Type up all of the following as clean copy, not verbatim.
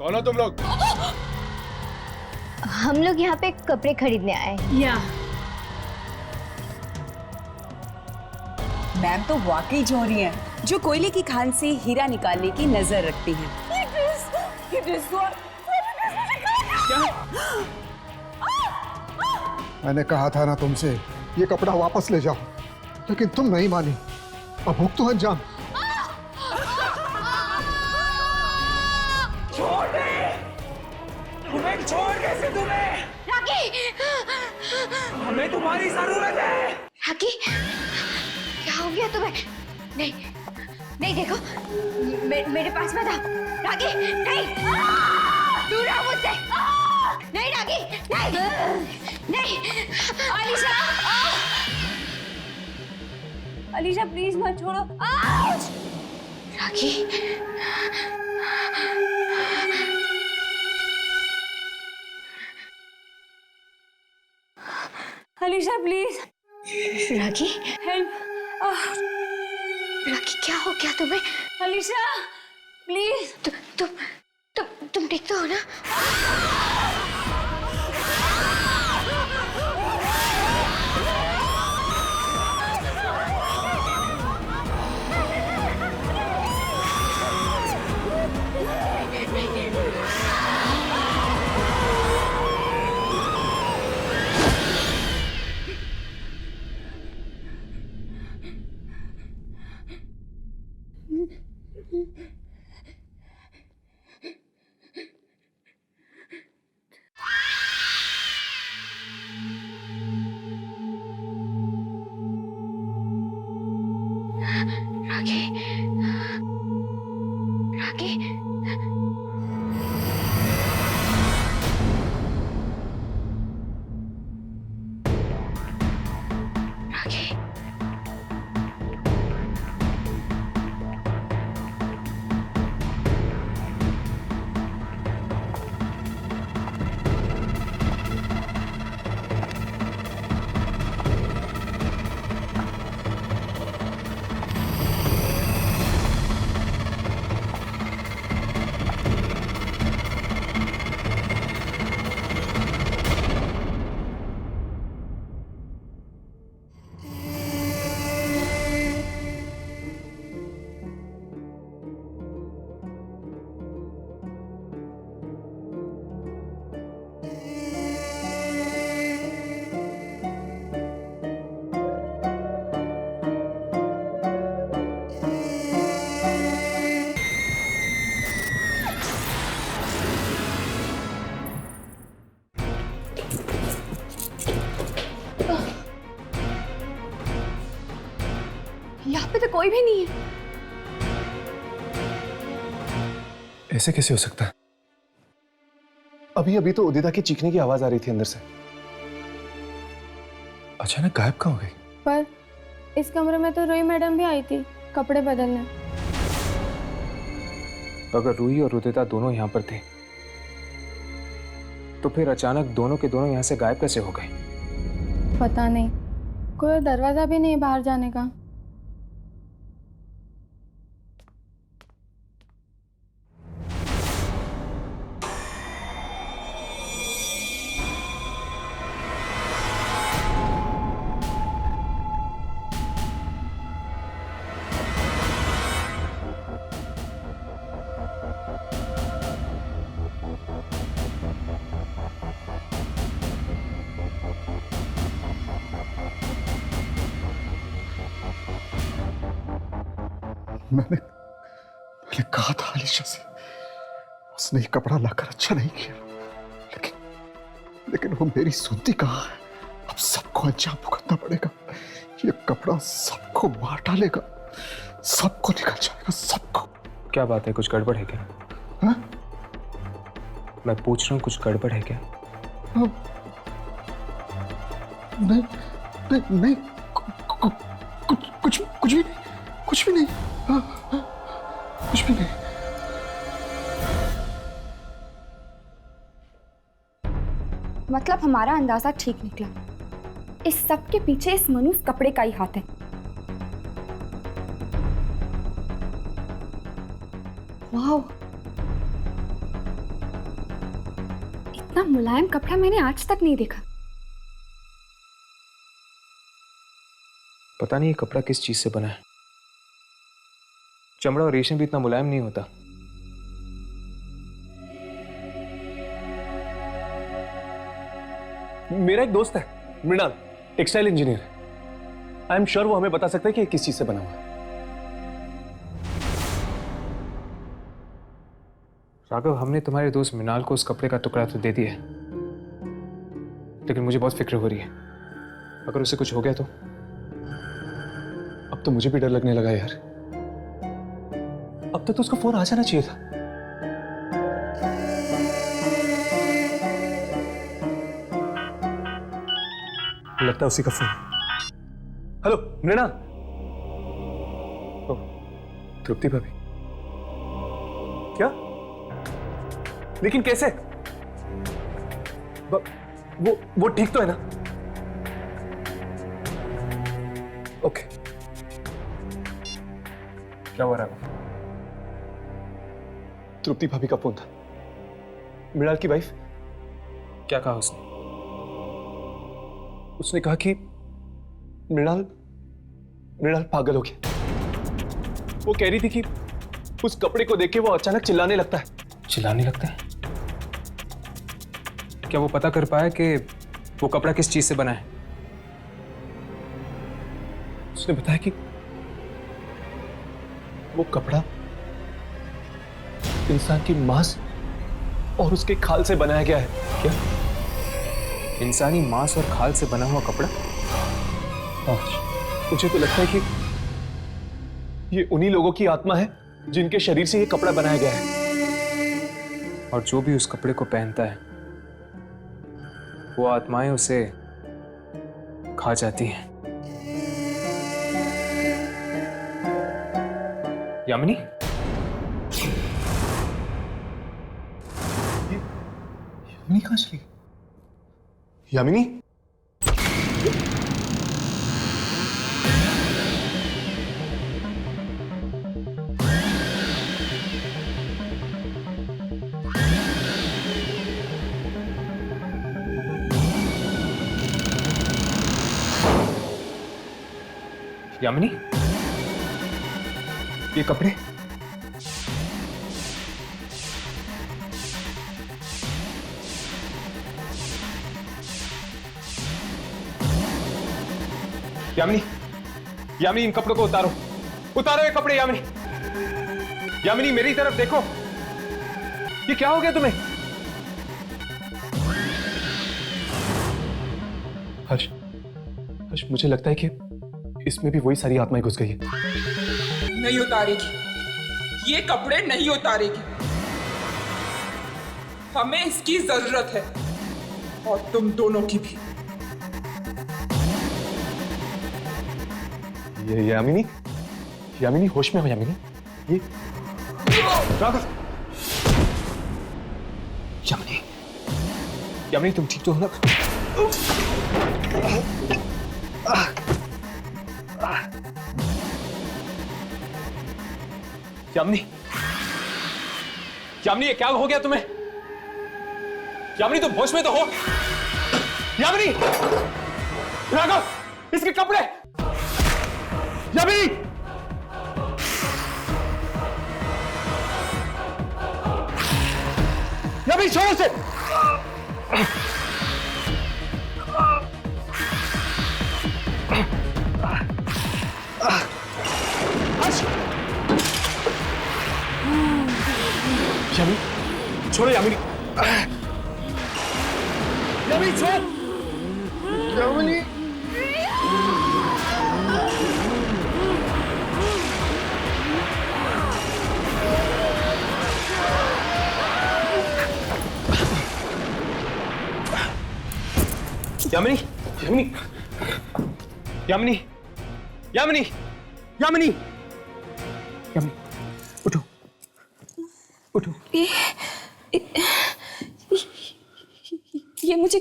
कौन हो तुम लोग? हम लोग यहाँ पे कपड़े खरीदने आए हैं। या मैम तो वाकई जोहरी हैं, जो कोयले की खान से हीरा निकालने की नजर रखती हैं। मैंने कहा था ना तुमसे ये कपड़ा वापस ले जाओ, लेकिन तुम नहीं मानी। अब भुगतो अंजाम। तुम्हें छोड़ कैसे तुम्हें? राकी! हमें तुम्हारी जरूरत है। राकी, क्या हो गया तुम्हें? नहीं, नहीं देखो, मेरे पास मत आओ। राकी, नहीं, दूर रहो मुझसे। नहीं राकी, नहीं, नहीं। अलीशा, अलीशा प्लीज मत छोड़ो। Rocky, Alisha please. Rocky, help. Rocky क्या हो गया तुम्हें? अलीशा प्लीज। तुम ठीक तो हो ना? राकी, राकी, राकी, यहाँ पे तो कोई भी नहीं है। ऐसे कैसे हो सकता है? अभी अभी तो उदिता की चीखने की आवाज आ रही थी अंदर से। अचानक गायब कहाँ हो गई? पर इस कमरे में तो रूही मैडम भी आई थी कपड़े बदलने। तो अगर रूही और उदिता दोनों यहाँ पर थे, तो फिर अचानक दोनों के दोनों यहाँ से गायब कैसे हो गए? पता नहीं, कोई दरवाजा भी नहीं बाहर जाने का। मैंने कहा था अलीशा से, उसने ये कपड़ा लाकर अच्छा नहीं किया, लेकिन वो मेरी सुनती कहाँ है। अब सबको अंजाम भुगतना पड़ेगा। ये कपड़ा सबको मार डालेगा, सबको निकल जाएगा, सबको। क्या बात है, कुछ गड़बड़ है क्या? हाँ? मैं पूछ रहा हूँ, कुछ गड़बड़ है क्या? हाँ। नहीं नहीं नहीं, कुछ भी नहीं, कुछ भी नहीं। हाँ, हाँ, कुछ भी नहीं। मतलब हमारा अंदाजा ठीक निकला। इस सब के पीछे इस मनुष्य कपड़े का ही हाथ है। वाह, इतना मुलायम कपड़ा मैंने आज तक नहीं देखा। पता नहीं ये कपड़ा किस चीज से बना है। चमड़ा और रेशम भी इतना मुलायम नहीं होता। मेरा एक दोस्त है मृणाल, टेक्सटाइल इंजीनियर है। आई एम श्योर वो हमें बता सकता है कि ये किस चीज से बना हुआ है। राघव, हमने तुम्हारे दोस्त मृणाल को उस कपड़े का टुकड़ा तो दे दिया है, लेकिन मुझे बहुत फिक्र हो रही है। अगर उसे कुछ हो गया तो? अब तो मुझे भी डर लगने लगा यार। अब तक तो उसका फोन आ जाना चाहिए था। लगता है उसी का फोन। हेलो मृणा। तृप्ति भाभी? क्या? लेकिन कैसे? वो ठीक तो है ना? ओके। क्या हो रहा है? तृप्ति भाभी का फोन था, मृणाल की वाइफ। क्या कहा उसने? उसने कहा कि मृणाल पागल हो गया। वो कह रही थी कि उस कपड़े को देख के वो अचानक चिल्लाने लगता है। चिल्लाने लगता है? क्या वो पता कर पाया कि वो कपड़ा किस चीज से बना है? उसने बताया कि वो कपड़ा इंसान की मांस और उसके खाल से बनाया गया है। क्या? इंसानी मांस और खाल से बना हुआ कपड़ा? मुझे तो लगता है कि ये उन्हीं लोगों की आत्मा है जिनके शरीर से ये कपड़ा बनाया गया है। और जो भी उस कपड़े को पहनता है वो आत्माएं उसे खा जाती हैं। यामिनी? यामिनी कहां चली? यामिनी? यामिनी? ये कपड़े? यामिनी, यामिनी, इन कपड़ों को उतारो। उतारो ये कपड़े यामिनी। यामिनी मेरी तरफ देखो। ये क्या हो गया तुम्हें? हर्ष, हर्ष, मुझे लगता है कि इसमें भी वही सारी आत्माएं घुस गई है। नहीं उतारेगी, ये कपड़े नहीं उतारेगी। हमें इसकी जरूरत है, और तुम दोनों की भी। ये यामिनी, यामिनी होश में हो यामिनी। ये राघव। यामिनी, यामिनी तुम ठीक तो हो ना? यामिनी, यामिनी ये क्या हो गया तुम्हें? यामिनी तुम होश में तो हो? यामिनी! राघव, इसके कपड़े! यामिनी! यामिनी छोड़ो उसे! यामिनी छोड़ो, यामिनी, यामिनी छोड़, यामिनी, यामिनी, यामिनी, यामिनी, यामिनी, यामिनी, यामिनी, उठो, उठो। ये मुझे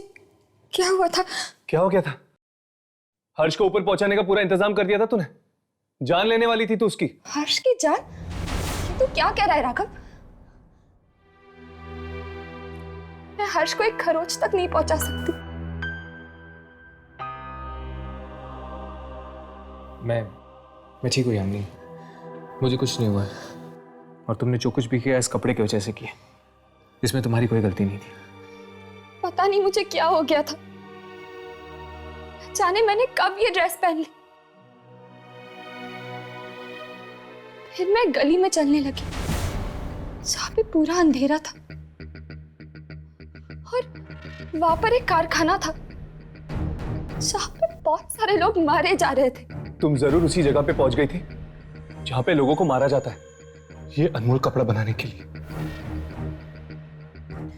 क्या हुआ था? क्या हो गया था? हर्ष को ऊपर पहुंचाने का पूरा इंतजाम कर दिया था तूने। जान लेने वाली थी तू उसकी। हर्ष की जान? ये तू क्या कह रहा है राघव? मैं हर्ष को एक खरोच तक नहीं पहुंचा सकती। मैं ठीक हूँ यामिनी, मुझे कुछ नहीं हुआ है। और तुमने जो कुछ भी किया इस कपड़े की वजह से किया, इसमें तुम्हारी कोई गलती नहीं थी। पता नहीं मुझे क्या हो गया था, जाने मैंने कब ये ड्रेस पहन ली। फिर मैं गली में चलने लगी जहाँ पे पूरा अंधेरा था और वहां पर एक कारखाना था जहाँ पे बहुत सारे लोग मारे जा रहे थे। तुम जरूर उसी जगह पे पहुंच गई थी जहां पे लोगों को मारा जाता है, ये अनमोल कपड़ा बनाने के लिए।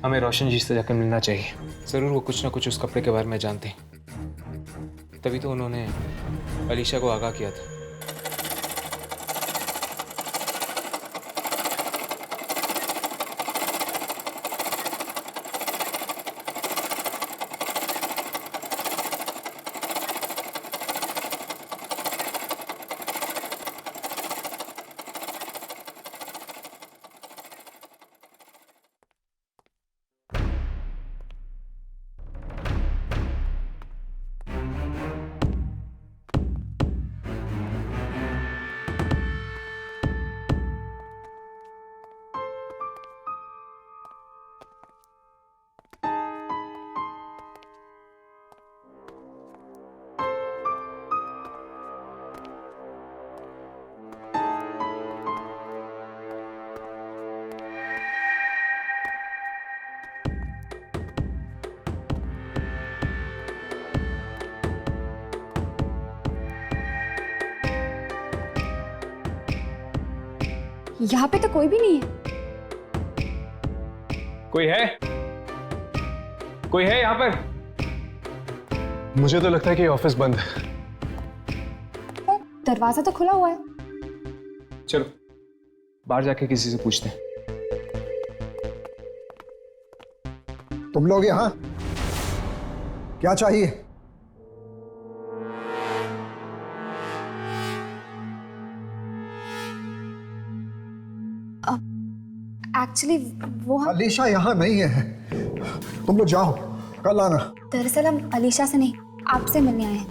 हमें रोशन जी से जाकर मिलना चाहिए। जरूर वो कुछ ना कुछ उस कपड़े के बारे में जानते हैं, तभी तो उन्होंने अलीशा को आगाह किया था। यहाँ पे तो कोई भी नहीं है। कोई है? कोई है यहाँ पर? मुझे तो लगता है कि ये ऑफिस बंद है। पर दरवाजा तो खुला हुआ है। चलो बाहर जाके किसी से पूछते हैं। तुम लोग यहाँ क्या चाहिए? एक्चुअली वो हम अलीशा यहाँ नहीं है, तुम लोग जाओ, कल आना। दरअसल हम अलीशा से नहीं आपसे मिलने आए हैं।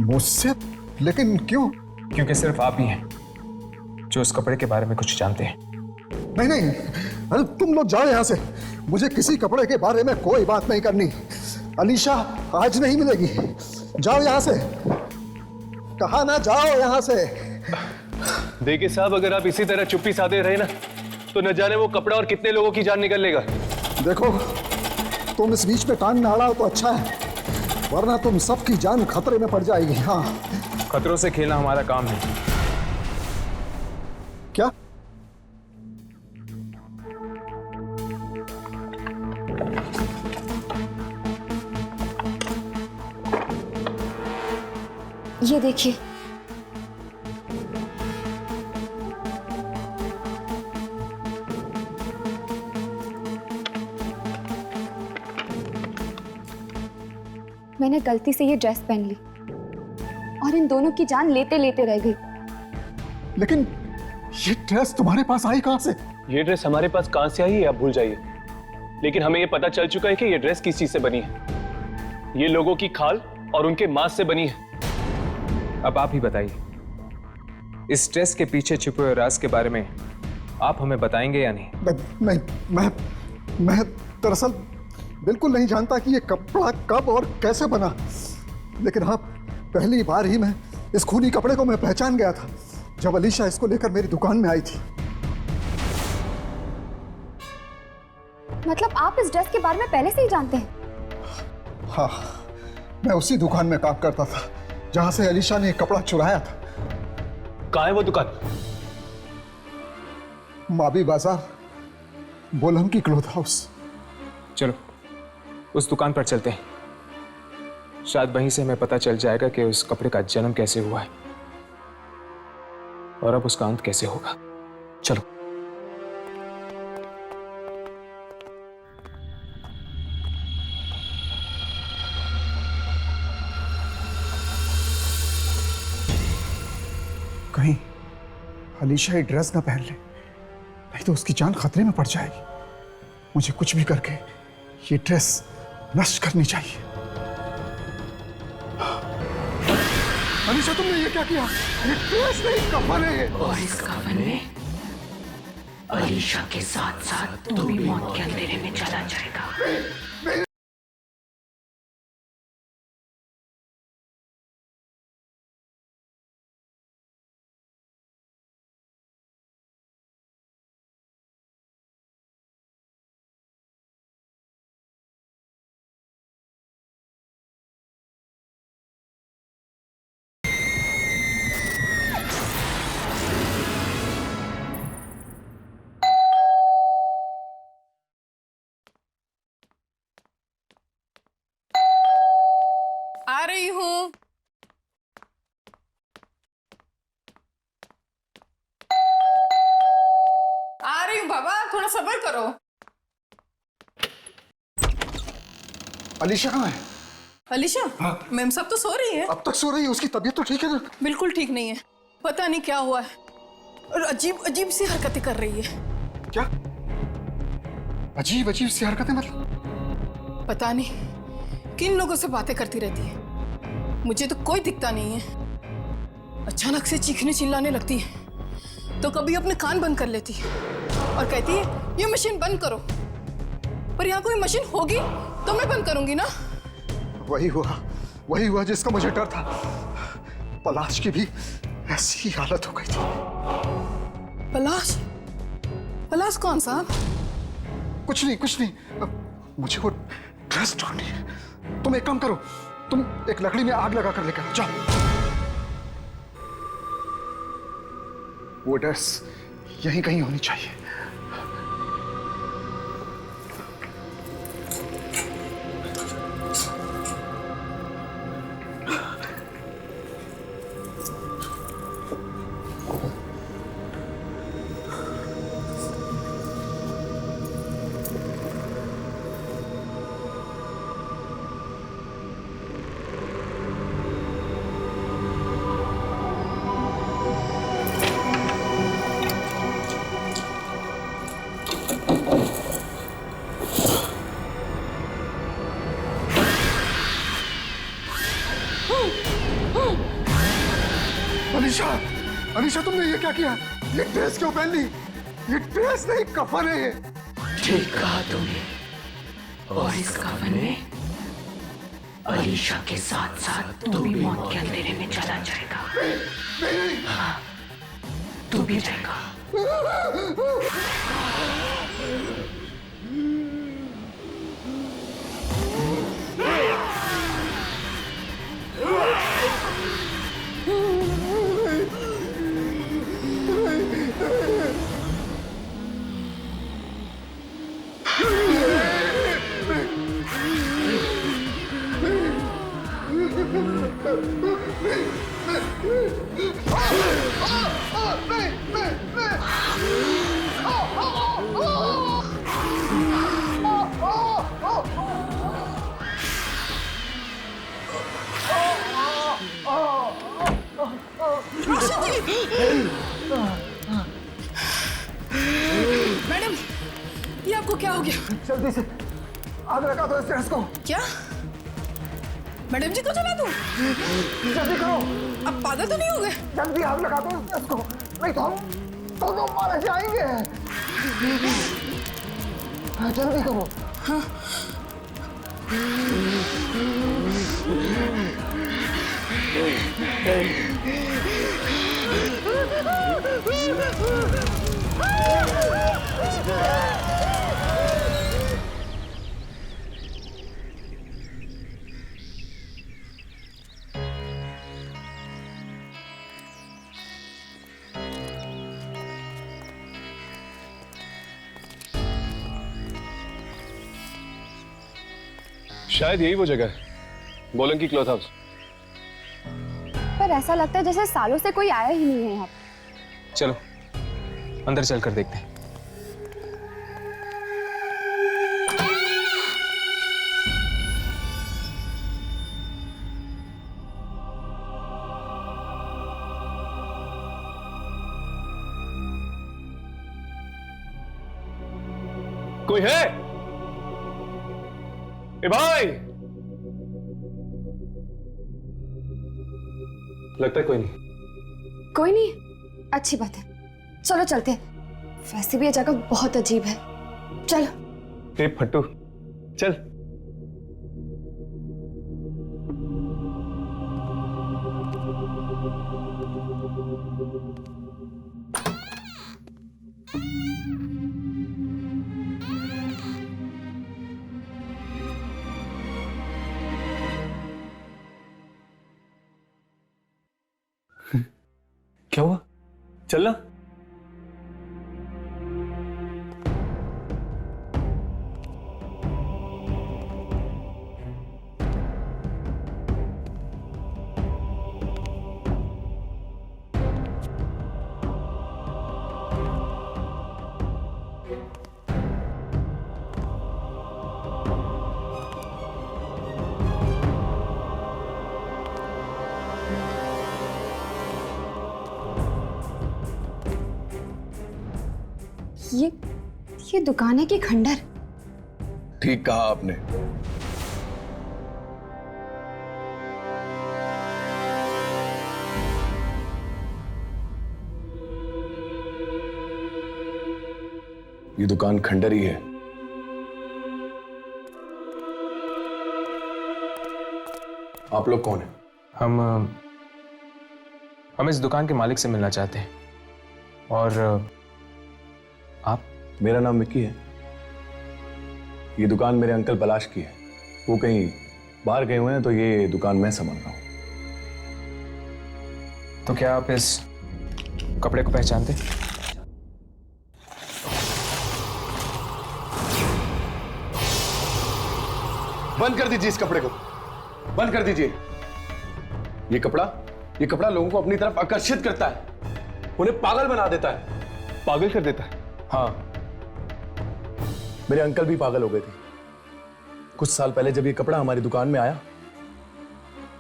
मुझसे? लेकिन क्यों? क्योंकि सिर्फ आप ही हैं जो उस कपड़े के बारे में कुछ जानते हैं। नहीं नहीं, अरे तुम लोग जाओ यहाँ से, मुझे किसी कपड़े के बारे में कोई बात नहीं करनी। अलीशा आज नहीं मिलेगी, जाओ यहाँ से, कहा ना जाओ यहाँ से। देखिए साहब, अगर आप इसी तरह चुप्पी साधे रहे ना तो न जाने वो कपड़ा और कितने लोगों की जान निकल लेगा। देखो तुम इस बीच में कान न अड़ाओ तो अच्छा है, वरना तुम सबकी जान खतरे में पड़ जाएगी। हाँ, खतरों से खेलना हमारा काम है। क्या? ये देखिए, मैंने गलती से ये ड्रेस पहन ली और इन दोनों की जान लेते लेते रह गई। लेकिन ये ड्रेस तुम्हारे पास आई कहां से? ये ड्रेस हमारे पास कहां से आई है आप भूल जाइए, लेकिन हमें ये पता चल चुका है कि ये ड्रेस किस चीज से बनी है। ये लोगों की खाल और उनके मांस से बनी है। अब आप ही बताइए, इस ड्रेस के पीछे छुपे हुए राज के बारे में आप हमें बताएंगे या नहीं? मैं दरअसल बिल्कुल नहीं जानता कि ये कपड़ा कब और कैसे बना, लेकिन हाँ, पहली बार ही मैं इस खूनी कपड़े को मैं पहचान गया था जब अलीशा इसको लेकर मेरी दुकान में आई थी। मतलब आप इस ड्रेस के बारे में पहले से ही जानते हैं? हाँ, मैं उसी दुकान में काम करता था जहां से अलीशा ने कपड़ा चुराया था। कहाँ है वो दुकान? माबी बाजार, बोलम की क्लोथ हाउस। चलो उस दुकान पर चलते हैं, शायद वहीं से हमें पता चल जाएगा कि उस कपड़े का जन्म कैसे हुआ है और अब उसका अंत कैसे होगा। चलो। कहीं अलीशा ये ड्रेस ना पहन ले, नहीं तो उसकी जान खतरे में पड़ जाएगी। मुझे कुछ भी करके ये ड्रेस नष्ट करनी चाहिए। अलीशा, तुमने ये क्या किया? ये ड्रेस नहीं, कफन है ये। और इस कफन में अलीशा के साथ साथ तू भी मौत के अंधेरे में चला जाएगा। आ रही हूँ। आ रही हूँ बाबा, थोड़ा सब्र करो। अलीशा कहाँ है? अलीशा? हाँ। मैम सब तो सो रही है। अब तक सो रही है? उसकी तबीयत तो ठीक है ना? बिल्कुल ठीक नहीं है, पता नहीं क्या हुआ है और अजीब अजीब सी हरकतें कर रही है। क्या अजीब अजीब सी हरकतें? मतलब पता नहीं किन लोगों से बातें करती रहती है, मुझे तो कोई दिखता नहीं है। अचानक से चीखने चिल्लाने लगती है तो कभी अपने कान बंद कर लेती है और कहती है ये मशीन बंद करो, पर यहाँ कोई मशीन होगी तो मैं बंद करूंगी ना। वही हुआ जिसका मुझे डर था। पलाश की भी ऐसी ही हालत हो गई थी। पलाश? पलाश कौन सा? कुछ नहीं, मुझे वो ड्रेस ढूंढनी है। तुम एक काम करो, तुम एक लकड़ी में आग लगा कर लेकर आओ, जाओ। वो ड्रेस यहीं कहीं होनी चाहिए। अलीशा, तुमने ये क्या किया? ये ड्रेस क्यों पहन ली? ये ड्रेस नहीं, कफन है ये। ठीक कहा तुमने, और इस कफन में अलीशा के साथ साथ तू भी मौत के अंधेरे में चला जाएगा। नहीं। हाँ, तू भी जाएगा। मैडम, ये आपको क्या हो गया? जल्दी से आग लगा दो इस ड्रेस को। क्या? मैडम जी को जला दूं? जल्दी करो। अब पागल तो नहीं हो गए? जल्दी आग लगा दो इस ड्रेस को, नहीं तो हम दोनों मारे जाएंगे। जल्दी करो। हाँ। शायद यही वो जगह है, बोलन की क्लॉथ हाउस। पर ऐसा लगता है जैसे सालों से कोई आया ही नहीं है यहाँ। चलो अंदर चलकर देखते हैं। कोई है? ए भाई, लगता है कोई नहीं। कोई नहीं, अच्छी बात है, चलो चलते हैं। वैसे भी ये जगह बहुत अजीब है, चलो। ए फट्टू, चल। क्या हुआ? चलना। ये दुकान है कि खंडर? ठीक कहा आपने। ये दुकान खंडर ही है। आप लोग कौन हैं? हम इस दुकान के मालिक से मिलना चाहते हैं। और आप? मेरा नाम मिक्की है। ये दुकान मेरे अंकल पलाश की है। वो कहीं बाहर गए हुए हैं, तो ये दुकान मैं संभाल रहा हूं। तो क्या आप इस कपड़े को पहचानते? बंद कर दीजिए इस कपड़े को, बंद कर दीजिए। ये कपड़ा लोगों को अपनी तरफ आकर्षित करता है, उन्हें पागल बना देता है। पागल कर देता है? हाँ, मेरे अंकल भी पागल हो गए थे। कुछ साल पहले जब ये कपड़ा हमारी दुकान में आया,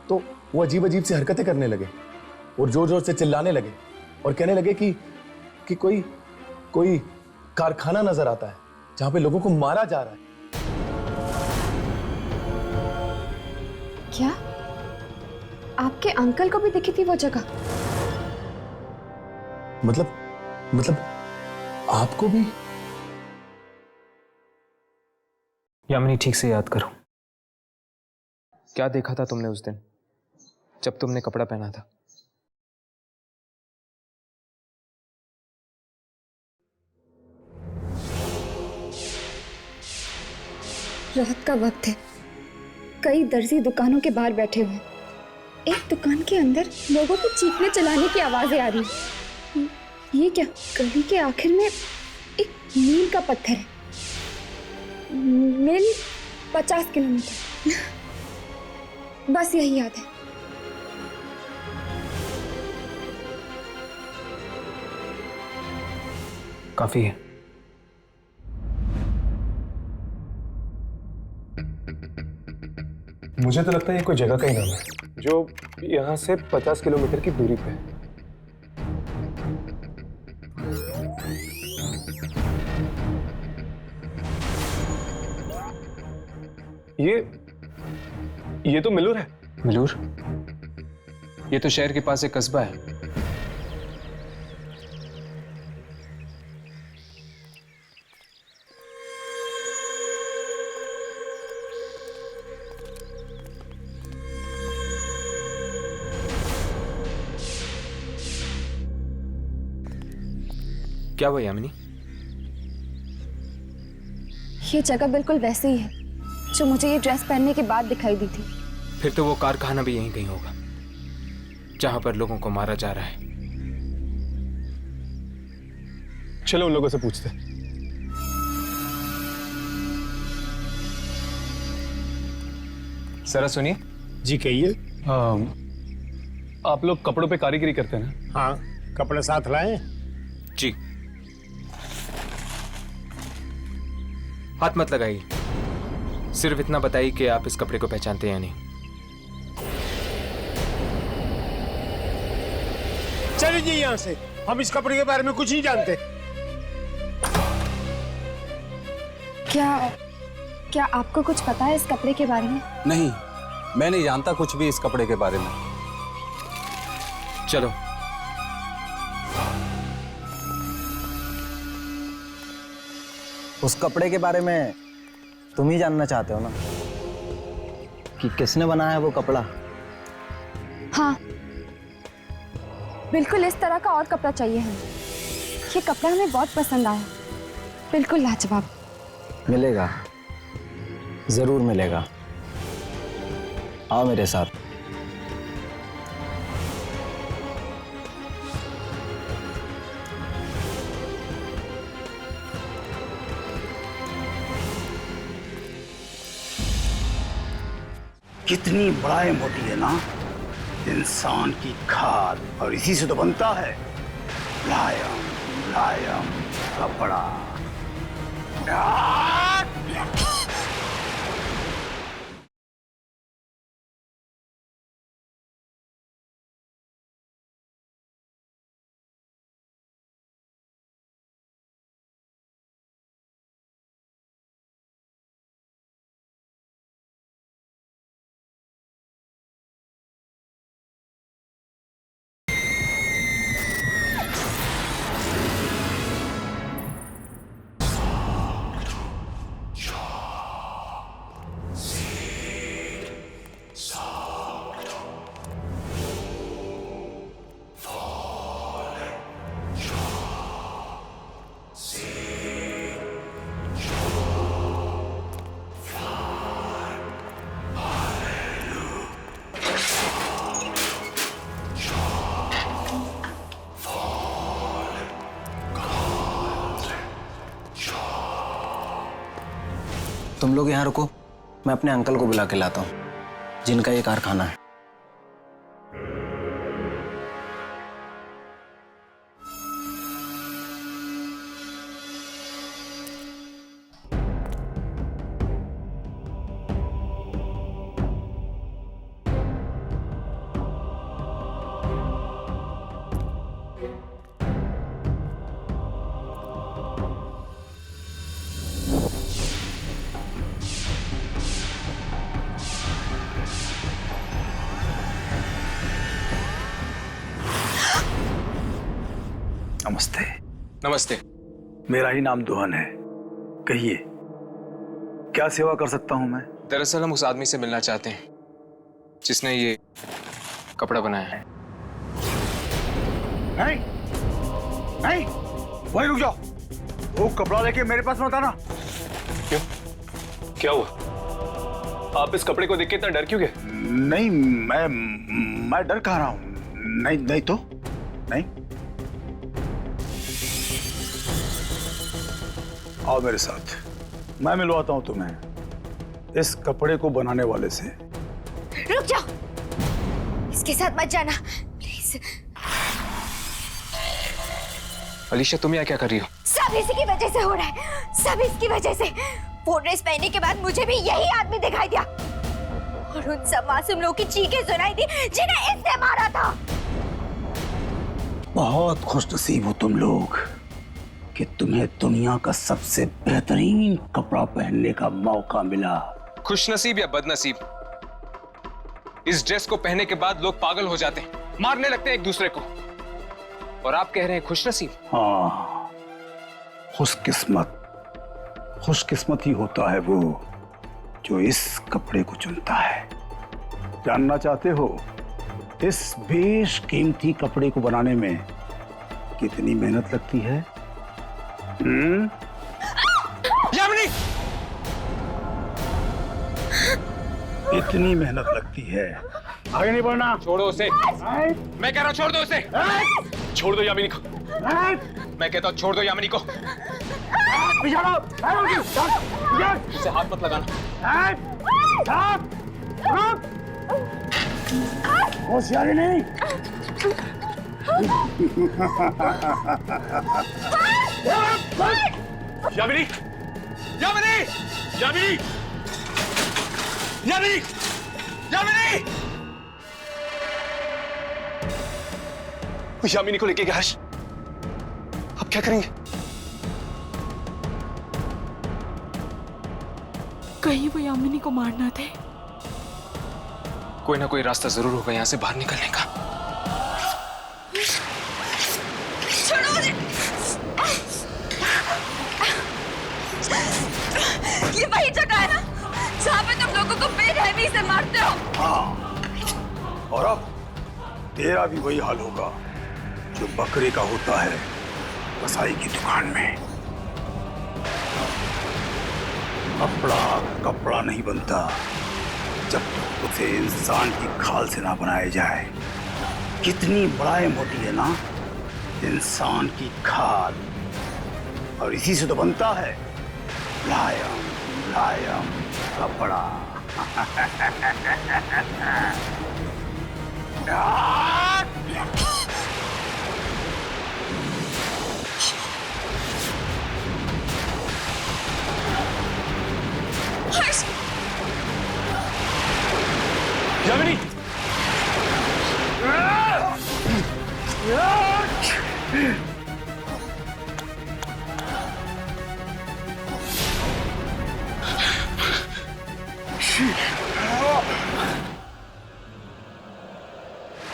तो वो अजीब अजीब सी हरकतें करने लगे और जोर जोर से चिल्लाने लगे और कहने लगे कि कोई कारखाना नजर आता है जहां पे लोगों को मारा जा रहा है। क्या आपके अंकल को भी दिखी थी वो जगह? मतलब आपको भी? यामिनी, ठीक से याद करो, क्या देखा था तुमने उस दिन जब तुमने कपड़ा पहना था? रात का वक्त है, कई दर्जी दुकानों के बाहर बैठे हुए हैं। एक दुकान के अंदर लोगों की चीखने चलाने की आवाजें आ रही हैं। ये क्या? गली के आखिर में एक मील का पत्थर है। मील 50 किलोमीटर, बस यही याद है। काफी है। मुझे तो लगता है ये कोई जगह का ही नाम है जो यहां से 50 किलोमीटर की दूरी पे है। ये तो मिलूर है। मिलूर? ये तो शहर के पास एक कस्बा है। क्या हुआ यामिनी? ये जगह बिल्कुल वैसे ही है जो मुझे ये ड्रेस पहनने के बाद दिखाई दी थी। फिर तो वो कारखाना भी यहीं कहीं होगा जहां पर लोगों को मारा जा रहा है। चलो उन लोगों से पूछते हैं। जरा सुनिए। जी कहिए। आप लोग कपड़ों पे कारीगरी करते हैं ना? हाँ, कपड़े साथ लाएं? जी। हाथ मत लगाइए, सिर्फ इतना बताइए कि आप इस कपड़े को पहचानते हैं या नहीं। चलिए जी यहाँ से, हम इस कपड़े के बारे में कुछ नहीं जानते। क्या क्या आपको कुछ पता है इस कपड़े के बारे में? नहीं, मैं नहीं जानता कुछ भी इस कपड़े के बारे में। चलो। उस कपड़े के बारे में तुम ही जानना चाहते हो ना, कि किसने बनाया वो कपड़ा? हाँ, बिल्कुल इस तरह का और कपड़ा चाहिए हमें। ये कपड़ा हमें बहुत पसंद आया, बिल्कुल लाजवाब। मिलेगा, जरूर मिलेगा। आओ मेरे साथ। कितनी बड़ाई मोटी है ना, इंसान की खाद, और इसी से तो बनता है मुलायम मुलायम कपड़ा। तुम लोग यहाँ रुको, मैं अपने अंकल को बुला के लाता हूँ, जिनका ये कारखाना है। नमस्ते। नमस्ते। मेरा ही नाम दुहन है। कहिए, क्या सेवा कर सकता हूं मैं? दरअसल हम उस आदमी से मिलना चाहते हैं जिसने ये कपड़ा बनाया है। नहीं, नहीं, वहीं रुक जाओ। वो कपड़ा लेके मेरे पास मत आना। क्यों? क्या हुआ? आप इस कपड़े को देख के इतना डर क्यों गए? नहीं, मैं डर कहाँ रहा हूँ? नहीं, नहीं तो नहीं। आओ मेरे साथ, मैं मिलवाता हूं तुम्हें इस कपड़े को बनाने वाले से। रुक जाओ, इसके साथ मत जाना प्लीज। अलीशा, तुम यहाँ क्या कर रही हो? सब इसी की वजह से हो रहा है, सब इसकी वजह से। वो ड्रेस पहनने के बाद मुझे भी यही आदमी दिखाई दिया और उन सब मासूम लोगों की चीखें सुनाई दी जिन्हें इसने मारा था। बहुत खुशनसीब हो तुम लोग कि तुम्हें दुनिया का सबसे बेहतरीन कपड़ा पहनने का मौका मिला। खुशनसीब या बदनसीब, इस ड्रेस को पहनने के बाद लोग पागल हो जाते हैं, मारने लगते हैं एक दूसरे को, और आप कह रहे हैं खुशनसीब? हाँ, खुशकिस्मत ही होता है वो जो इस कपड़े को चुनता है। जानना चाहते हो इस बेशकीमती कपड़े को बनाने में कितनी मेहनत लगती है? यामिनी! इतनी मेहनत लगती है। आगे नहीं बढ़ना। छोड़ो उसे। मैं कह रहा हूं छोड़ दो उसे। छोड़ दो यामिनी को। मैं कहता हूं छोड़ दो यामिनी को। उसे हाथ मत लगाना। होशियारी नहीं। यामिनी! यामिनी! यामिनी! यामिनी! यामिनी! यामिनी को लेके गया हर्ष। अब क्या करेंगे? कहीं वो यामिनी को मारना थे। कोई ना कोई रास्ता जरूर होगा यहाँ से बाहर निकलने का। छोड़ो मुझे। ये वही जगह है ना जहाँ पे तुम लोगों को बेरहमी से मारते हो? हाँ, और अब तेरा भी वही हाल होगा जो बकरे का होता है कसाई की दुकान में। कपड़ा कपड़ा नहीं बनता जब तक उसे इंसान की खाल से ना बनाया जाए। कितनी मुलायम होती है ना इंसान की खाल, और इसी से तो बनता है मुलायम मुलायम कपड़ा। यामिनी!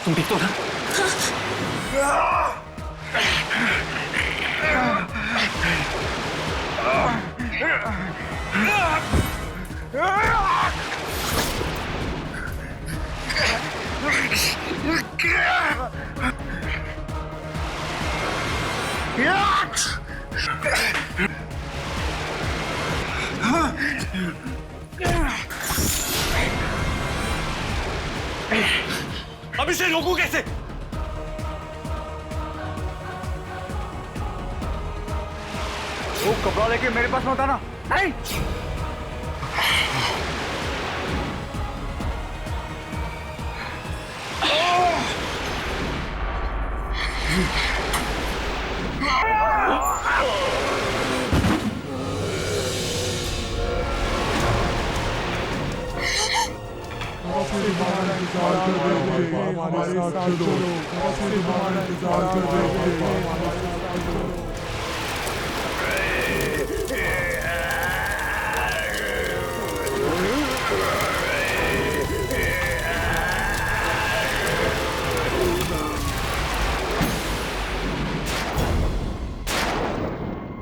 तुम ठीक तो ना? अब इसे रोकूं कैसे? वो कपड़ा लेके मेरे पास मत आना। नहीं।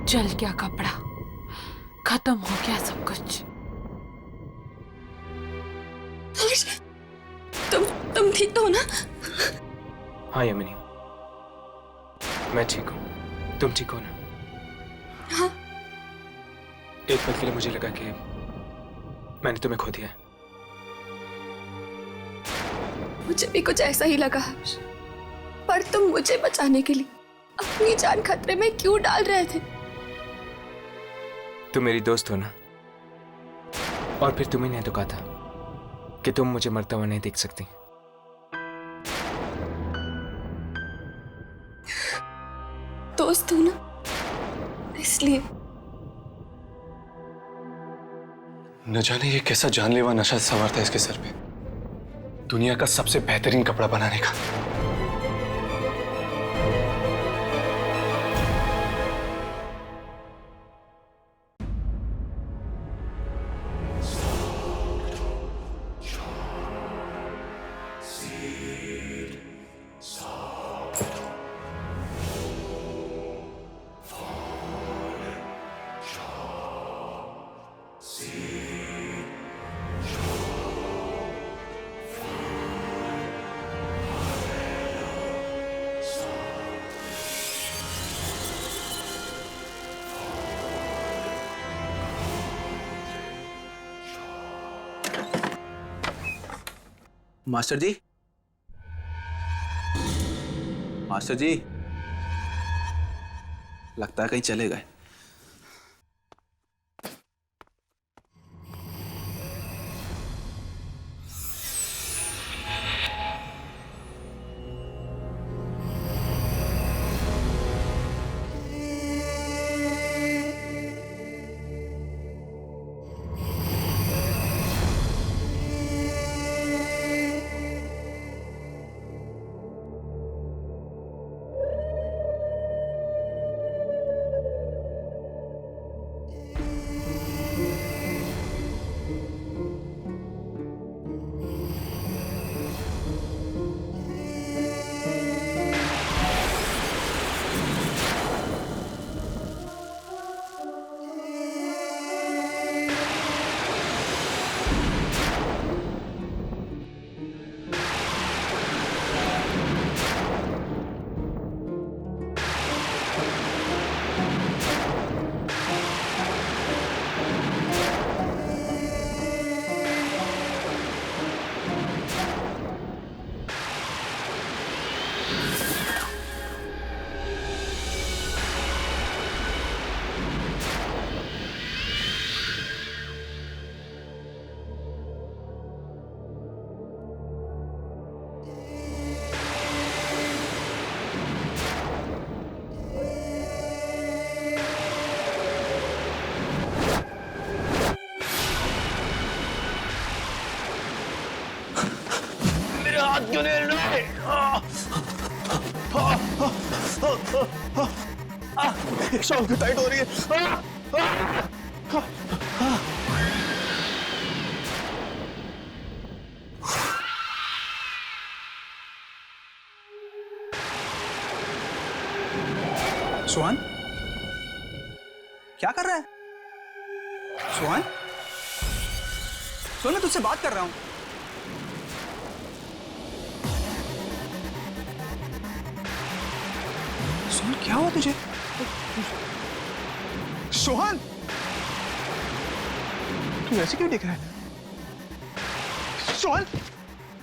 जल गया कपड़ा, खत्म हो गया सब कुछ। तुम ठीक तो हो ना? हाँ यामिनी, मैं ठीक हूँ। तुम ठीक हो ना? हाँ। एक पल के लिए मुझे लगा कि मैंने तुम्हें खो दिया है। मुझे भी कुछ ऐसा ही लगा, पर तुम मुझे बचाने के लिए अपनी जान खतरे में क्यों डाल रहे थे? तुम मेरी दोस्त हो ना, और फिर तुम्ही ने तो कहा था कि तुम मुझे मरता हुआ नहीं देख सकती। दोस्त हो ना, इसलिए। न जाने ये कैसा जानलेवा नशा सवार था इसके सर पे, दुनिया का सबसे बेहतरीन कपड़ा बनाने का। मास्टर जी, मास्टर जी, लगता है कहीं चले गए। हिम्मत क्यों नहीं? शॉल की टाइट हो रही है। सुहान, क्या कर रहा है? सुहान, सुन, मैं तुझसे बात कर रहा हूं। सुन, क्या हुआ तुझे? सोहन, तू ऐसे क्यों दिख रहा है? सोहन,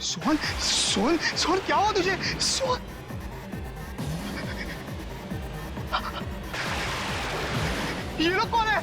सोहन, सोहन, सोहन, क्या हुआ तुझे? सोहन, ये लोग कौन है?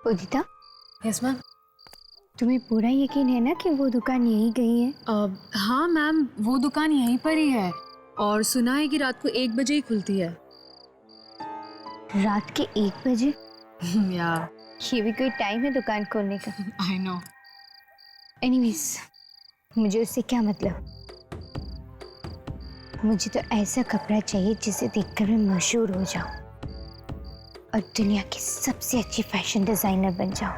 उदिता, यस मैम। तुम्हें पूरा यकीन है ना कि वो दुकान यहीं कहीं है? हाँ मैम, वो दुकान यहीं पर ही है और सुना है कि रात को 1 बजे ही खुलती है। रात के 1 बजे? या ये भी कोई टाइम है दुकान खोलने का? I know. एनीवेज, मुझे उससे क्या मतलब? मुझे तो ऐसा कपड़ा चाहिए जिसे देखकर मैं मशहूर हो जाऊं और दुनिया की सबसे अच्छी फैशन डिजाइनर बन जाऊं।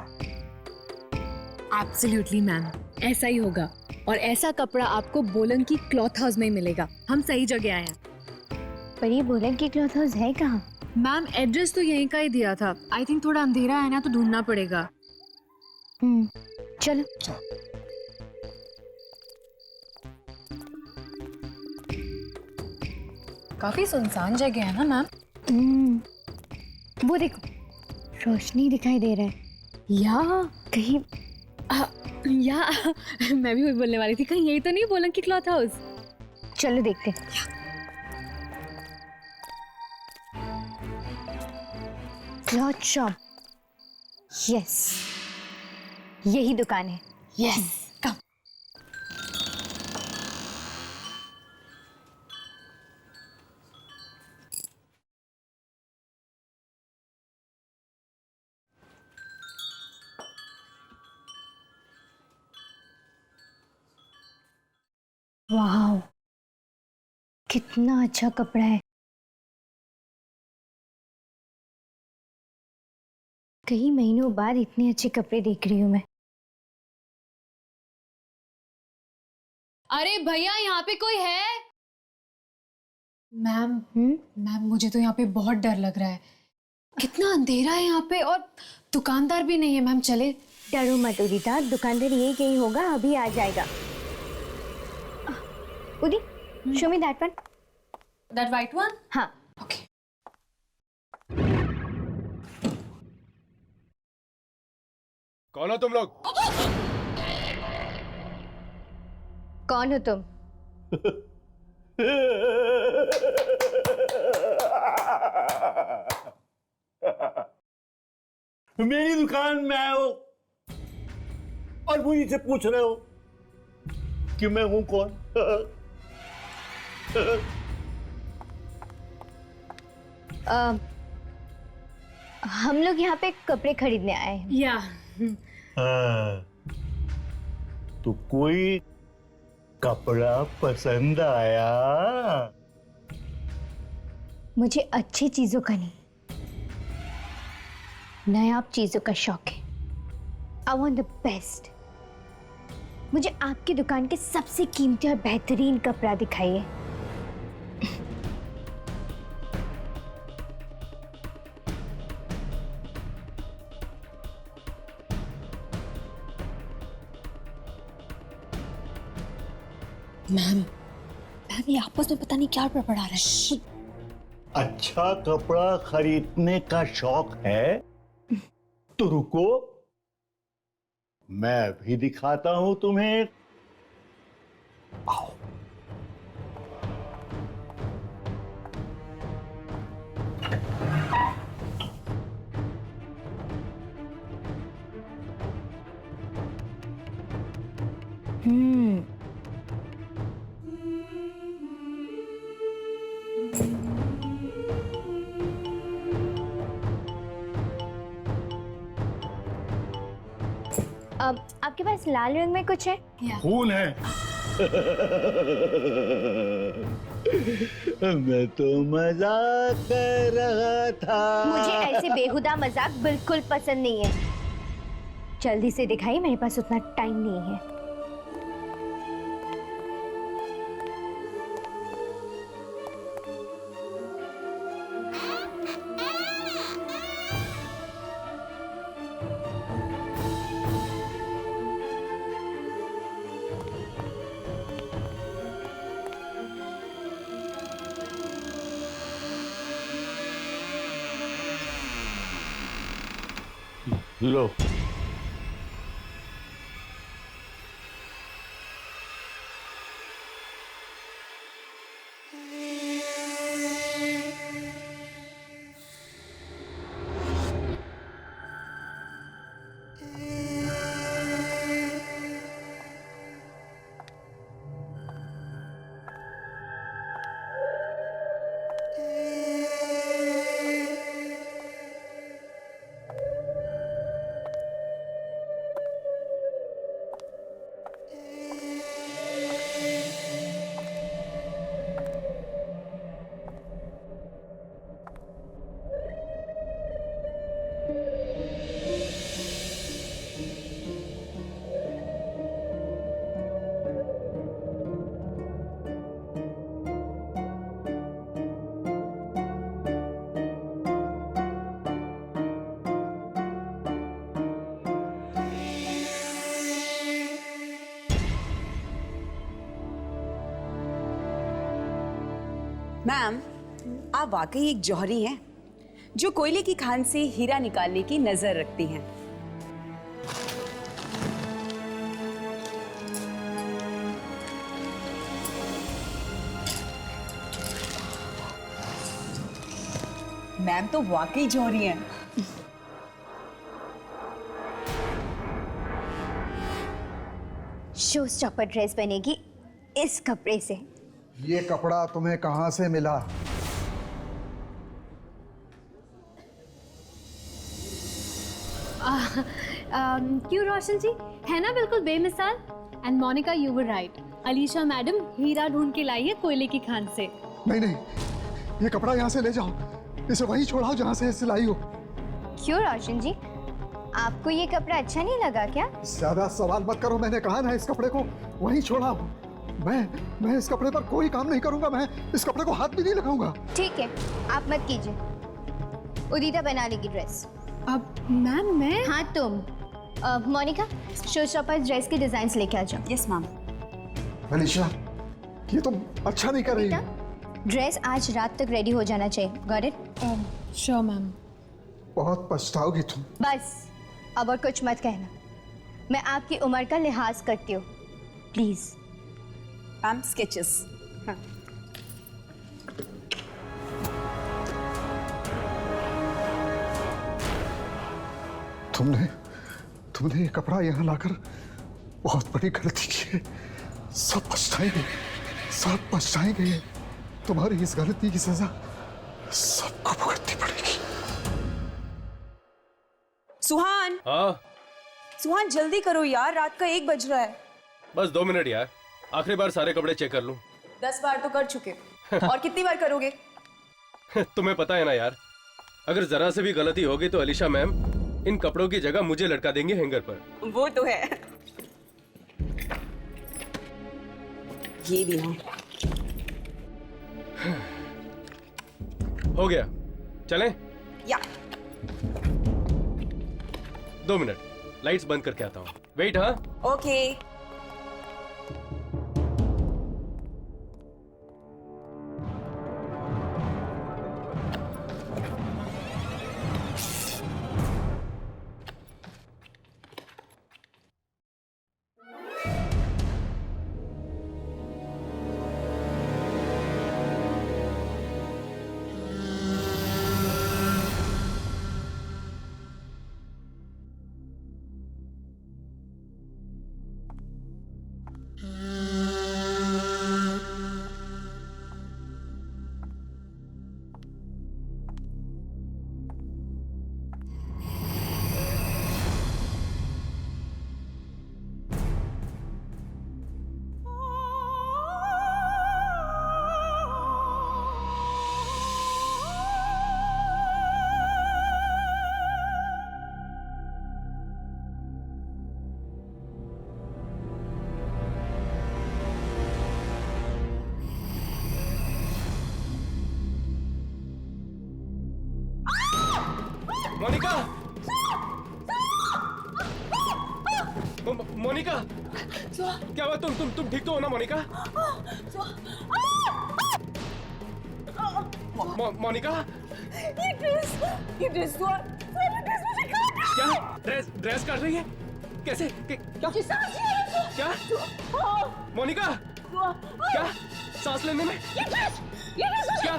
एब्सोल्युटली मैम, ऐसा ही होगा और ऐसा कपड़ा आपको बोलन की क्लॉथ हाउस में ही मिलेगा। हम सही जगह आए हैं। पर ये बोलन की क्लॉथ हाउस है कहाँ? मैम, एड्रेस तो यहीं का ही दिया था। आई थिंक थोड़ा अंधेरा है ना, तो ढूंढना पड़ेगा। चलो। काफी सुनसान जगह है ना मैम? वो देखो, रोशनी दिखाई दे रहा है। या कहीं या मैं भी वही बोलने वाली थी, कहीं यही तो नहीं बोलन की क्लॉथ हाउस? चलो देखते हैं। क्लॉथ शॉप, यस, यही दुकान है। यस, कम। वाह, कितना अच्छा कपड़ा है। कई महीनों बाद इतने अच्छे कपड़े देख रही हूँ मैं। अरे भैया, यहाँ पे कोई है? मैम, मैम मुझे तो यहाँ पे बहुत डर लग रहा है। कितना अंधेरा है यहाँ पे और दुकानदार भी नहीं है। मैम चले? डरो मत उदिता, दुकानदार यही कहीं होगा, अभी आ जाएगा। उदी, show me that one. That white one? हाँ। Okay. कौन हो तुम लोग? कौन हो तुम? मेरी दुकान में आए हो और मुझे पूछ रहे हो कि मैं हूं कौन? हम लोग यहाँ पे कपड़े खरीदने आए हैं। या तो कोई कपड़ा पसंद आया? मुझे अच्छी चीजों का नहीं, नायाब चीजों का शौक है। I want the best. मुझे आपकी दुकान के सबसे कीमती और बेहतरीन कपड़ा दिखाइए। मैम ये आपस में पता नहीं क्या बड़बड़ा रहे हैं। अच्छा कपड़ा खरीदने का शौक है तो रुको, मैं भी दिखाता हूं तुम्हें। आओ। अब आपके पास लाल रंग में कुछ है? खून है। मैं तो मजाक कर रहा था। मुझे ऐसे बेहुदा मजाक बिल्कुल पसंद नहीं है। जल्दी से दिखाइए, मेरे पास उतना टाइम नहीं है। लो। मैम, आप वाकई एक जौहरी हैं जो कोयले की खान से हीरा निकालने की नजर रखती हैं। मैम तो वाकई जौहरी हैं। शो स्टॉपर ड्रेस बनेगी इस कपड़े से। ये कपड़ा तुम्हें कहाँ से मिला? क्यों रोशन जी, है ना बिल्कुल बेमिसाल। And Monika, you were right, Alisha madam हीरा ढूंढ के लाई है कोयले की खान से। नहीं नहीं, ये कपड़ा यहाँ से ले जाओ, इसे वहीं छोड़ाओ जहाँ से सिलाई हो। क्यों रोशन जी, आपको ये कपड़ा अच्छा नहीं लगा क्या? ज्यादा सवाल मत करो, मैंने कहा ना इस कपड़े को वहीं छोड़ाओ। मैं इस कपड़े पर कोई काम नहीं करूंगा, मैं इस कपड़े को हाथ भी नहीं लगाऊंगा। ठीक है, आप मत कीजिए, उदिता बना लेगी ड्रेस। अब मैम मैं? हाँ तुम। मोनिका, शो स्टॉपर ड्रेस के डिजाइन्स लेके आ जाओ। Yes ma'am. अलीशा, ये तुम अच्छा नहीं कर रही। ड्रेस आज रात तक रेडी हो जाना चाहिए। Got it? Sure ma'am. बहुत पछताओगी तुम। बस अब और कुछ मत कहना, मैं आपकी उम्र का लिहाज करती हूँ। प्लीज। Ma'am, sketches. हाँ। तुमने ये कपड़ा यहाँ लाकर बहुत बड़ी गलती की है। सब पछताएंगे। तुम्हारी इस गलती की सजा सबको भुगतनी पड़ेगी। सुहान। हाँ सुहान, जल्दी करो यार, रात का 1 बज रहा है। बस 2 मिनट यार, आखिरी बार सारे कपड़े चेक कर लूं। 10 बार तो कर चुके और कितनी बार करोगे? तुम्हें पता है ना यार, अगर जरा से भी गलती होगी तो अलीशा मैम इन कपड़ों की जगह मुझे लटका देंगे हैंगर पर। वो तो है। ये भी ना। हो गया, चलें? या। 2 मिनट, लाइट्स बंद करके आता हूँ। वेट। हाँ ओके। मोनिका, मोनिका, क्या हुआ? तुम ठीक तो हो ना मोनिका? मोनिका, ये ड्रेस मुझे काट रहा है। क्या ड्रेस काट रही है? कैसे? क्या मोनिका, क्या सांस लेने में? ये ड्रेस क्या?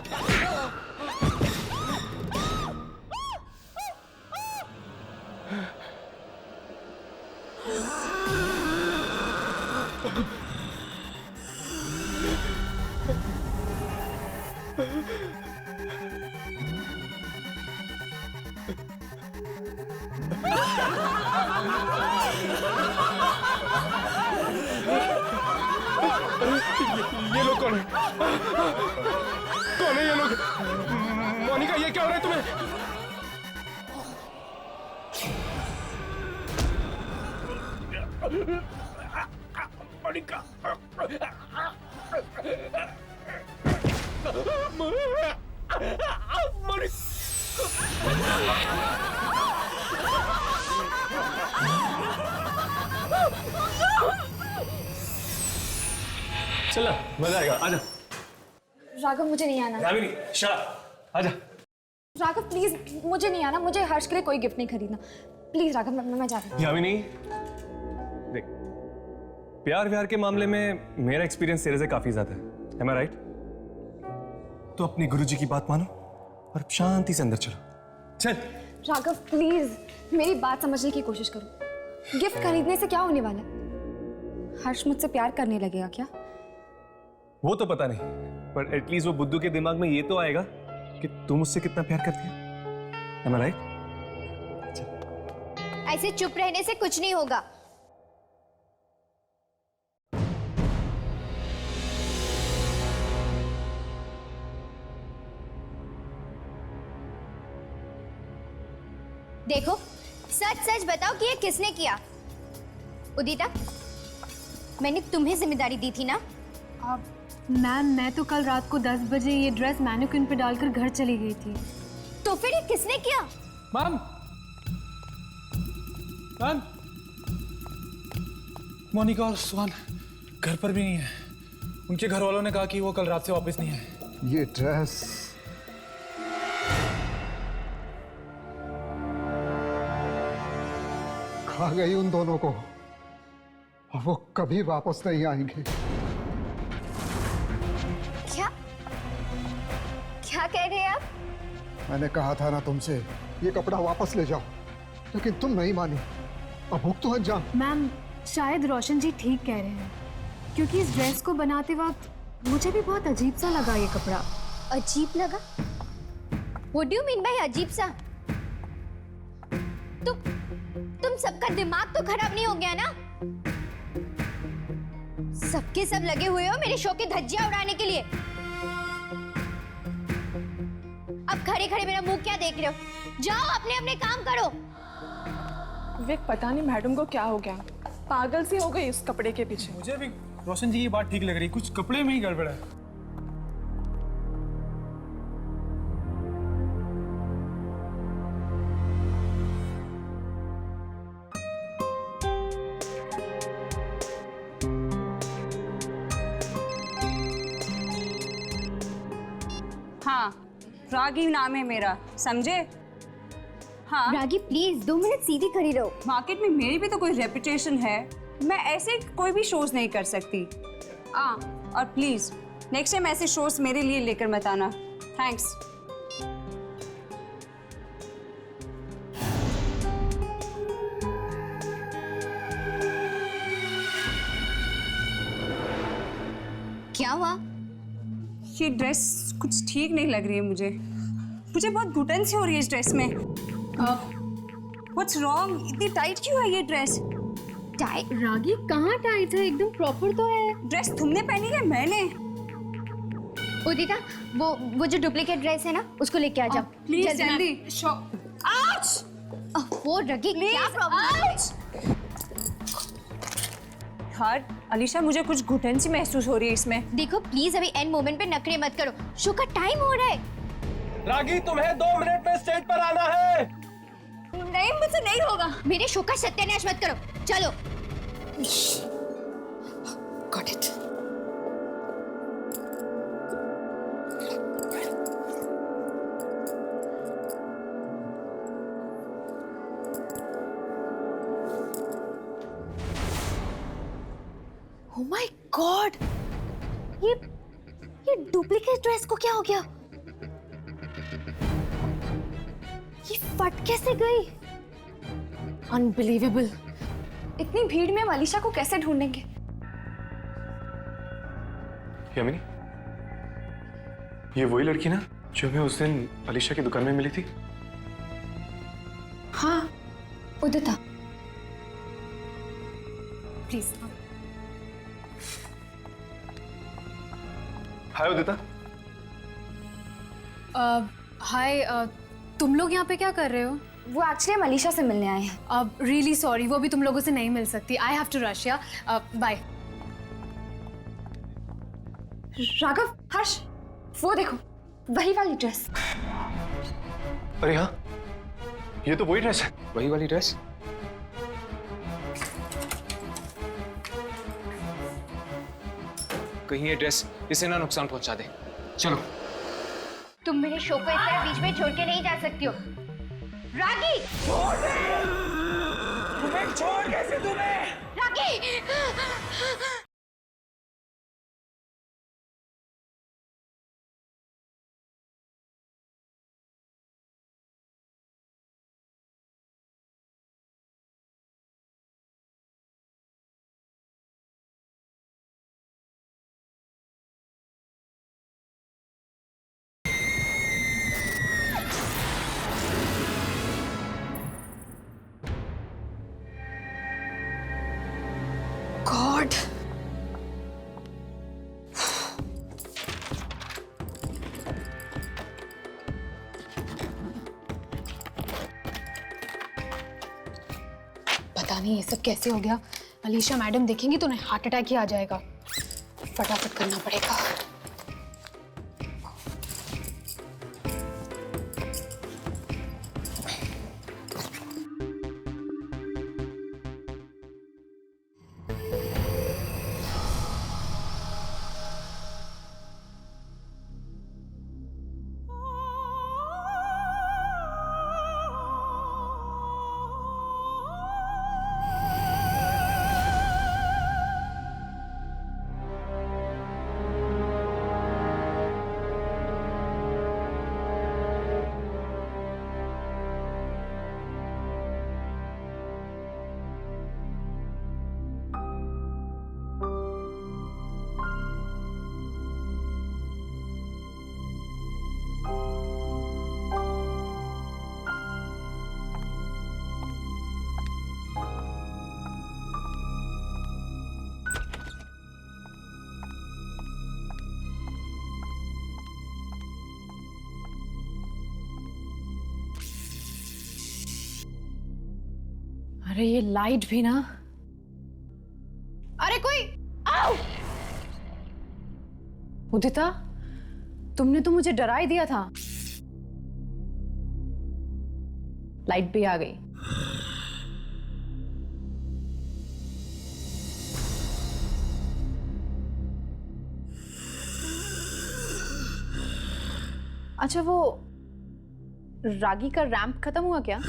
ये लोग कौन है? कौन है ये लोग? मोनिका, ये क्या हो रहा है तुम्हें? मोनिका, चल मजा आएगा, आजा। राघव मुझे नहीं आना। यामिनी, शट अप, आजा। राघव प्लीज मुझे नहीं आना, मुझे हर्ष के लिए कोई गिफ्ट नहीं खरीदना। प्लीज राघव मैं जा रही हूँ। यामिनी देख, प्यार व्यार के मामले में मेरा एक्सपीरियंस तेरे से काफी ज्यादा है। Am I right? तो अपने गुरुजी की बात मानो और शांति से अंदर चलो। चल। राघव प्लीज मेरी बात समझने की कोशिश करो। गिफ्ट खरीदने से क्या होने वाला है? हर्ष मुझसे प्यार करने लगेगा क्या? वो तो पता नहीं, पर एटलीस्ट वो बुद्धू के दिमाग में ये तो आएगा कि तुम उससे कितना प्यार करती है। Am I right? ऐसे चुप रहने से कुछ नहीं होगा। देखो, सच सच बताओ कि ये किसने किया? उदिता, मैंने तुम्हें जिम्मेदारी दी थी ना? मैम, मैं तो कल रात को 10 बजे ये ड्रेस मैनिक्विन पे डालकर घर चली गई थी। तो फिर ये किसने किया? मैम, मैम, मोनिका और सुहान घर पर भी नहीं है। उनके घर वालों ने कहा कि वो कल रात से वापस नहीं है। ये ड्रेस खा गई उन दोनों को और वो कभी वापस नहीं आएंगे। क्या क्या कह रहे हैं आप? मैंने कहा था ना तुमसे, ये कपड़ा वापस ले जाओ, लेकिन तुम नहीं मानी। अब भुगतो अंजाम। मैम, शायद रोशन जी ठीक कह रहे हैं, क्योंकि इस ड्रेस को बनाते वक्त मुझे भी बहुत अजीब सा लगा ये कपड़ा। अजीब लगा? What do you mean by अजीब सा? तुम सबका दिमाग तो खराब नहीं हो गया ना? सबके सब लगे हुए हो मेरे शो की धज्जियां उड़ाने के लिए। अब खड़े खड़े मेरा मुंह क्या देख रहे हो? जाओ अपने अपने काम करो। विक, पता नहीं मैडम को क्या हो गया, पागल सी हो गई इस कपड़े के पीछे। मुझे भी रोशन जी की बात ठीक लग रही, कुछ कपड़े में ही गड़बड़ है। हाँ, रागी नाम है मेरा, समझे? हाँ रागी प्लीज 2 मिनट सीधी खड़ी रहो। मार्केट में मेरी भी तो कोई रेपुटेशन है, मैं ऐसे कोई भी शोज नहीं कर सकती। और प्लीज नेक्स्ट टाइम ऐसे शोज मेरे लिए लेकर मत आना। थैंक्स। क्या हुआ? ये ड्रेस कुछ ठीक नहीं लग रही है मुझे बहुत घुटन सी हो रही है इस ड्रेस में। What's wrong? इतनी टाइट क्यों है ये ड्रेस? टाइट? रागी कहाँ टाइट है, एकदम प्रॉपर तो है। ड्रेस तुमने पहनी है? मैंने। उदिता, वो जो डुप्लीकेट ड्रेस है ना, उसको लेके आ जाओ प्लीज जल्दी। आउच! वो रगी, क्या प्रॉब्लम है? यार अलीशा, मुझे कुछ घुटन सी महसूस हो रही है इसमें। देखो प्लीज अभी एंड मोमेंट पे नखरे मत करो, शो का टाइम हो रहा है। रागी, तुम्हें 2 मिनट में स्टेज पर आना है। मुझसे नहीं होगा। मेरे शो का सत्यानाश मत करो, चलो। Got it. Oh my God! ये डुप्लीकेट ड्रेस को क्या हो गया? ये फट कैसे गई? अनबिलीवेबल। इतनी भीड़ में हम अलीशा को कैसे ढूंढेंगे? यामिनी, ये वही लड़की ना जो हमें उस दिन अलीशा की दुकान में मिली थी? हाँ, उदिता। प्लीज। हाय उदिता। हाय, तुम लोग यहाँ पे क्या कर रहे हो? वो एक्चुअली हम अलीशा से मिलने आए हैं। अब रियली सॉरी, वो भी तुम लोगों से नहीं मिल सकती। I have to rush. या बाय। राघव, हर्ष, वो देखो, वही वाली ड्रेस। अरे हाँ, ये तो वही ड्रेस है। वही वाली ड्रेस? कहीं ये ड्रेस इसे ना नुकसान पहुंचा दे। चलो। तुम मेरे शो को इस तरह बीच में छोड़ के नहीं जा सकती हो। रागी! तुम्हें छोड़ कैसे तुम्हें? रागी! God! पता नहीं ये सब कैसे हो गया। अलीशा मैडम देखेंगी तो उन्हें हार्ट अटैक ही आ जाएगा। फटाफट करना पड़ेगा। अरे ये लाइट भी ना। अरे कोई आओ! उदिता, तुमने तो मुझे डरा ही दिया था। लाइट भी आ गई। अच्छा, वो रागी का रैंप खत्म हुआ क्या?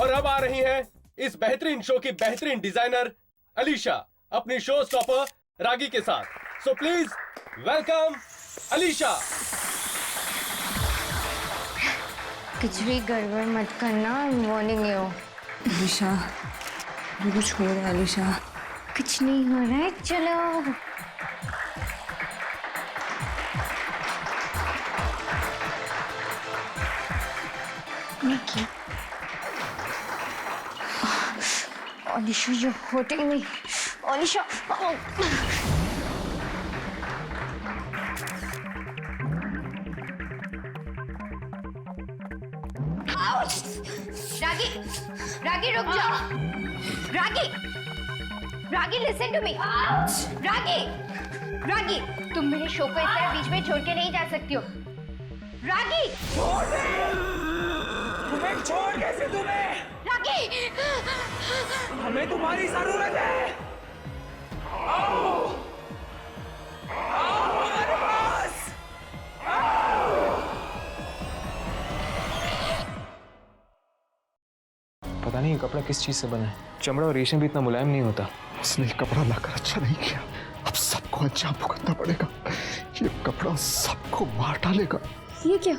और अब आ रही हैं इस बेहतरीन शो की बेहतरीन डिजाइनर अलीशा अपनी शो स्टॉपर रागी के साथ। So please welcome Alisha. कुछ भी गड़बड़ मत करना, वार्निंग यू। अलीशा, कुछ हो रहा है अलीशा? कुछ नहीं हो रहा है, चलो। निकी, Alisha, you're hurting me. Alisha, रागी, रागी रुक जाओ। रागी, रागी लिसन टू मी। रागी, रागी, तुम मेरे शो को इस तरह बीच में छोड़ के नहीं जा सकती हो। रागी, तुम्हें छोड़ कैसे तुम्हें? रागी, हमें तुम्हारी जरूरत है। आओ, आओ हमारे पास। पता नहीं ये कपड़ा किस चीज से बना है, चमड़ा और रेशम भी इतना मुलायम नहीं होता। उसने कपड़ा लाकर अच्छा नहीं किया, अब सबको अंजाम भुगतना पड़ेगा। ये कपड़ा सबको मार डालेगा। ये क्या?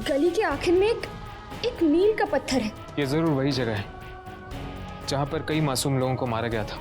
गली के आखिर में एक मील का पत्थर है। ये जरूर वही जगह है जहां पर कई मासूम लोगों को मारा गया था।